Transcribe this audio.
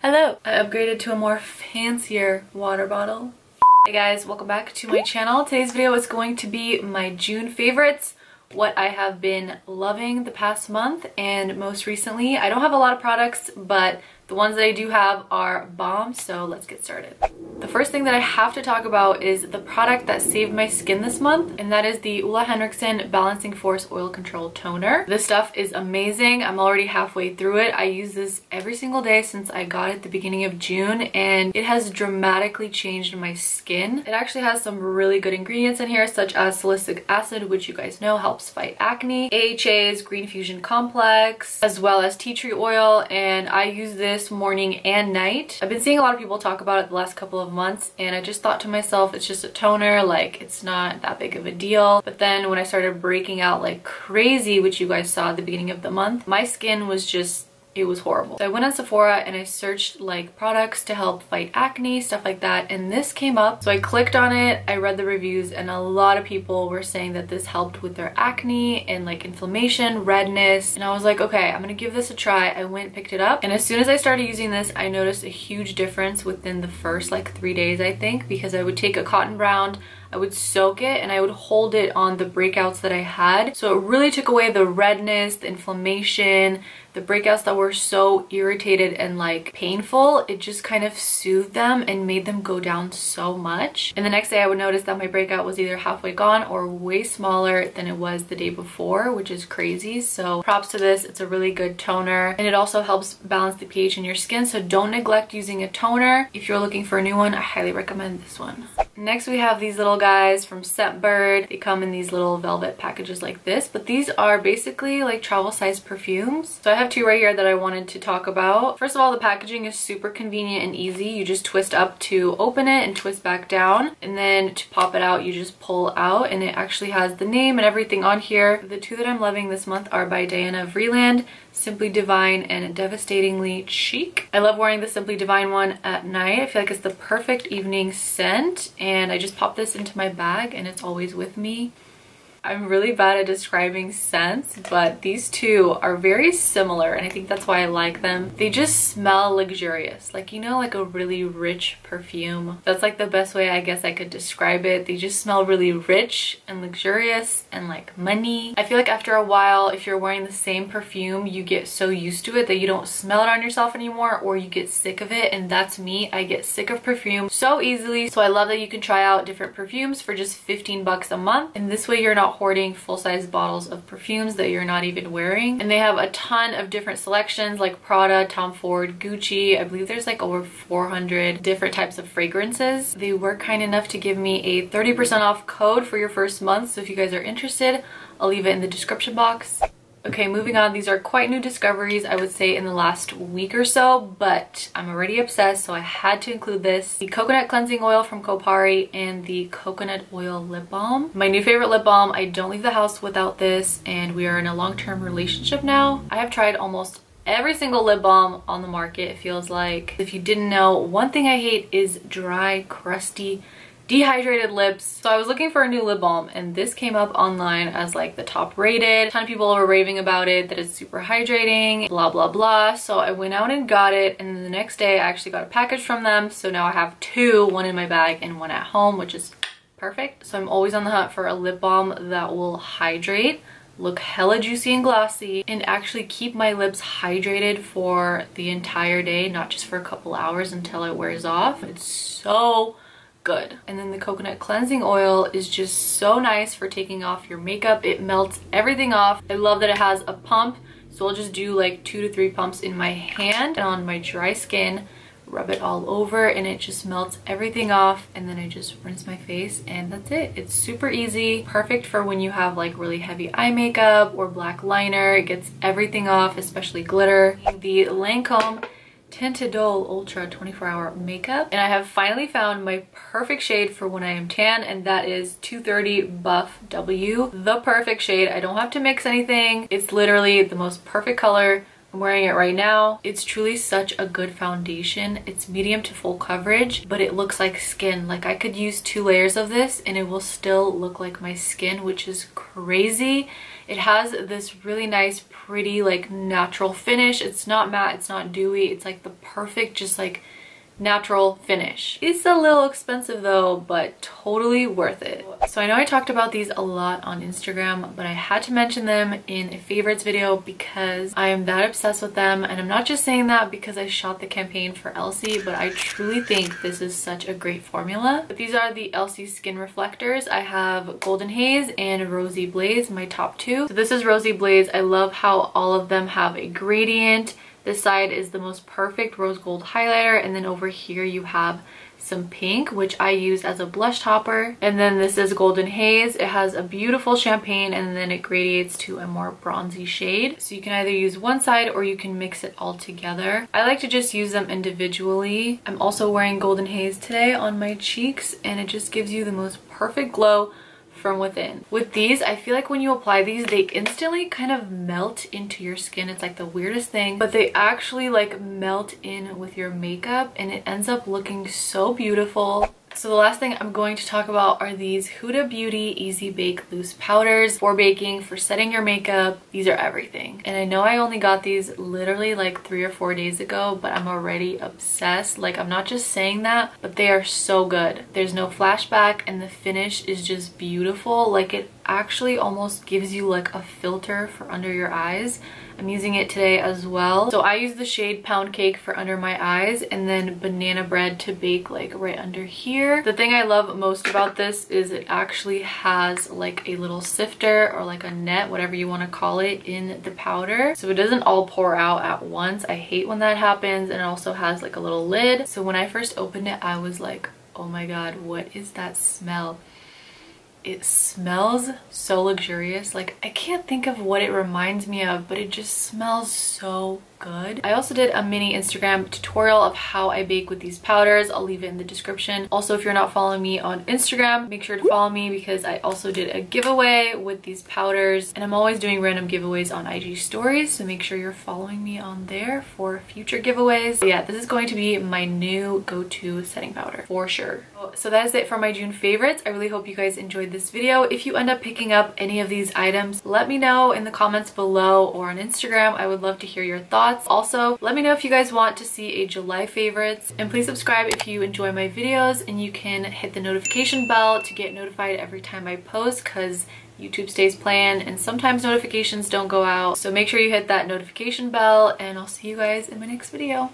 Hello! I upgraded to a more fancier water bottle. Hey guys, welcome back to my channel. Today's video is going to be my June favorites, what I have been loving the past month and most recently. I don't have a lot of products, but the ones that I do have are BALM, so let's get started. The first thing that I have to talk about is the product that saved my skin this month, and that is the Ole Henriksen Balancing Force Oil Control Toner. This stuff is amazing. I'm already halfway through it. I use this every single day since I got it at the beginning of June, and it has dramatically changed my skin. It actually has some really good ingredients in here, such as salicylic acid, which you guys know helps fight acne, AHA's Green Fusion Complex, as well as tea tree oil, and I use this morning and night. I've been seeing a lot of people talk about it the last couple of months, and I just thought to myself, it's just a toner, like it's not that big of a deal. But then when I started breaking out like crazy, which you guys saw at the beginning of the month, my skin was just, it was horrible. So I went on Sephora and I searched like products to help fight acne, stuff like that, and this came up. So I clicked on it, I read the reviews, and a lot of people were saying that this helped with their acne and like inflammation, redness, and I was like, okay, I'm gonna give this a try. I went, picked it up, and as soon as I started using this, I noticed a huge difference within the first like 3 days, I think, because I would take a cotton round, I would soak it, and I would hold it on the breakouts that I had. So it really took away the redness, the inflammation, the breakouts that were so irritated and like painful. It just kind of soothed them and made them go down so much. And the next day I would notice that my breakout was either halfway gone or way smaller than it was the day before, which is crazy. So props to this. It's a really good toner, and it also helps balance the pH in your skin. So don't neglect using a toner. If you're looking for a new one, I highly recommend this one. Next we have these little guys from Scentbird. They come in these little velvet packages like this, but these are basically like travel size perfumes. So I have two right here that I wanted to talk about. First of all, the packaging is super convenient and easy. You just twist up to open it and twist back down, and then to pop it out you just pull out, and it actually has the name and everything on here. The two that I'm loving this month are by Vreeland, Simply Divine and Devastatingly Chic. I love wearing the Simply Divine one at night. I feel like it's the perfect evening scent, and I just pop this into my bag and it's always with me. I'm really bad at describing scents, but these two are very similar, and I think that's why I like them. They just smell luxurious, like, you know, like a really rich perfume. That's like the best way I guess I could describe it. They just smell really rich and luxurious and like money. I feel like after a while, if you're wearing the same perfume, you get so used to it that you don't smell it on yourself anymore, or you get sick of it, and that's me. I get sick of perfume so easily. So I love that you can try out different perfumes for just 15 bucks a month, and this way you're not hoarding full-size bottles of perfumes that you're not even wearing. And they have a ton of different selections like Prada, Tom Ford, Gucci. I believe there's like over 400 different types of fragrances. They were kind enough to give me a 30% off code for your first month, so if you guys are interested, I'll leave it in the description box. Okay, moving on. These are quite new discoveries, I would say, in the last week or so, but I'm already obsessed, so I had to include this. The coconut cleansing oil from KOPARI and the coconut oil lip balm. My new favorite lip balm. I don't leave the house without this, and we are in a long-term relationship now. I have tried almost every single lip balm on the market, it feels like. If you didn't know, one thing I hate is dry, crusty, dehydrated lips. So I was looking for a new lip balm, and this came up online as like the top rated. A ton of people were raving about it, that it's super hydrating, blah blah blah. So I went out and got it, and then the next day I actually got a package from them. So now I have two, one in my bag and one at home, which is perfect. So I'm always on the hunt for a lip balm that will hydrate, look hella juicy and glossy, and actually keep my lips hydrated for the entire day, not just for a couple hours until it wears off. It's so good. And then the coconut cleansing oil is just so nice for taking off your makeup. It melts everything off. I love that it has a pump, so I'll just do like 2 to 3 pumps in my hand and on my dry skin, rub it all over, and it just melts everything off, and then I just rinse my face, and that's it. It's super easy, perfect for when you have like really heavy eye makeup or black liner. It gets everything off, especially glitter. The Lancome Tinted Ultra 24-hour makeup, and I have finally found my perfect shade for when I am tan, and that is 230 Buff W. The perfect shade. I don't have to mix anything. It's literally the most perfect color. I'm wearing it right now. It's truly such a good foundation. It's medium to full coverage, but it looks like skin. Like I could use 2 layers of this and it will still look like my skin, which is crazy. It has this really nice pretty like natural finish. It's not matte, it's not dewy, it's like the perfect just like natural finish. It's a little expensive though, but totally worth it. So I know I talked about these a lot on Instagram, but I had to mention them in a favorites video because I am that obsessed with them. And I'm not just saying that because I shot the campaign for ELCIE, but I truly think this is such a great formula. But these are the ELCIE skin reflectors. I have Golden Haze and Rosy Blaze, my top two. So this is Rosy Blaze. I love how all of them have a gradient. This side is the most perfect rose gold highlighter, and then over here you have some pink, which I use as a blush topper. And then this is Golden Haze. It has a beautiful champagne and then it gradiates to a more bronzy shade. So you can either use one side or you can mix it all together. I like to just use them individually. I'm also wearing Golden Haze today on my cheeks, and it just gives you the most perfect glow from within. With these, I feel like when you apply these, they instantly kind of melt into your skin. It's like the weirdest thing, but they actually like melt in with your makeup and it ends up looking so beautiful. So the last thing I'm going to talk about are these Huda Beauty Easy Bake Loose Powders for baking, for setting your makeup. These are everything. And I know I only got these literally like 3 or 4 days ago, but I'm already obsessed. Like, I'm not just saying that, but they are so good. There's no flashback and the finish is just beautiful. Like, it actually almost gives you like a filter for under your eyes. I'm using it today as well. So I use the shade Pound Cake for under my eyes, and then Banana Bread to bake like right under here. The thing I love most about this is it actually has like a little sifter or like a net, whatever you want to call it, in the powder. So it doesn't all pour out at once. I hate when that happens. And it also has like a little lid. So when I first opened it, I was like, oh my god, what is that smell? It smells so luxurious. Like, I can't think of what it reminds me of, but it just smells so good. I also did a mini Instagram tutorial of how I bake with these powders. I'll leave it in the description. Also, if you're not following me on Instagram, make sure to follow me because I also did a giveaway with these powders, and I'm always doing random giveaways on IG stories, so make sure you're following me on there for future giveaways. But yeah, this is going to be my new go-to setting powder for sure. So that is it for my June favorites. I really hope you guys enjoyed this video. If you end up picking up any of these items, let me know in the comments below or on Instagram. I would love to hear your thoughts. Also, let me know if you guys want to see a July favorites, and please subscribe if you enjoy my videos, and you can hit the notification bell to get notified every time I post because YouTube stays playing and sometimes notifications don't go out. So make sure you hit that notification bell, and I'll see you guys in my next video.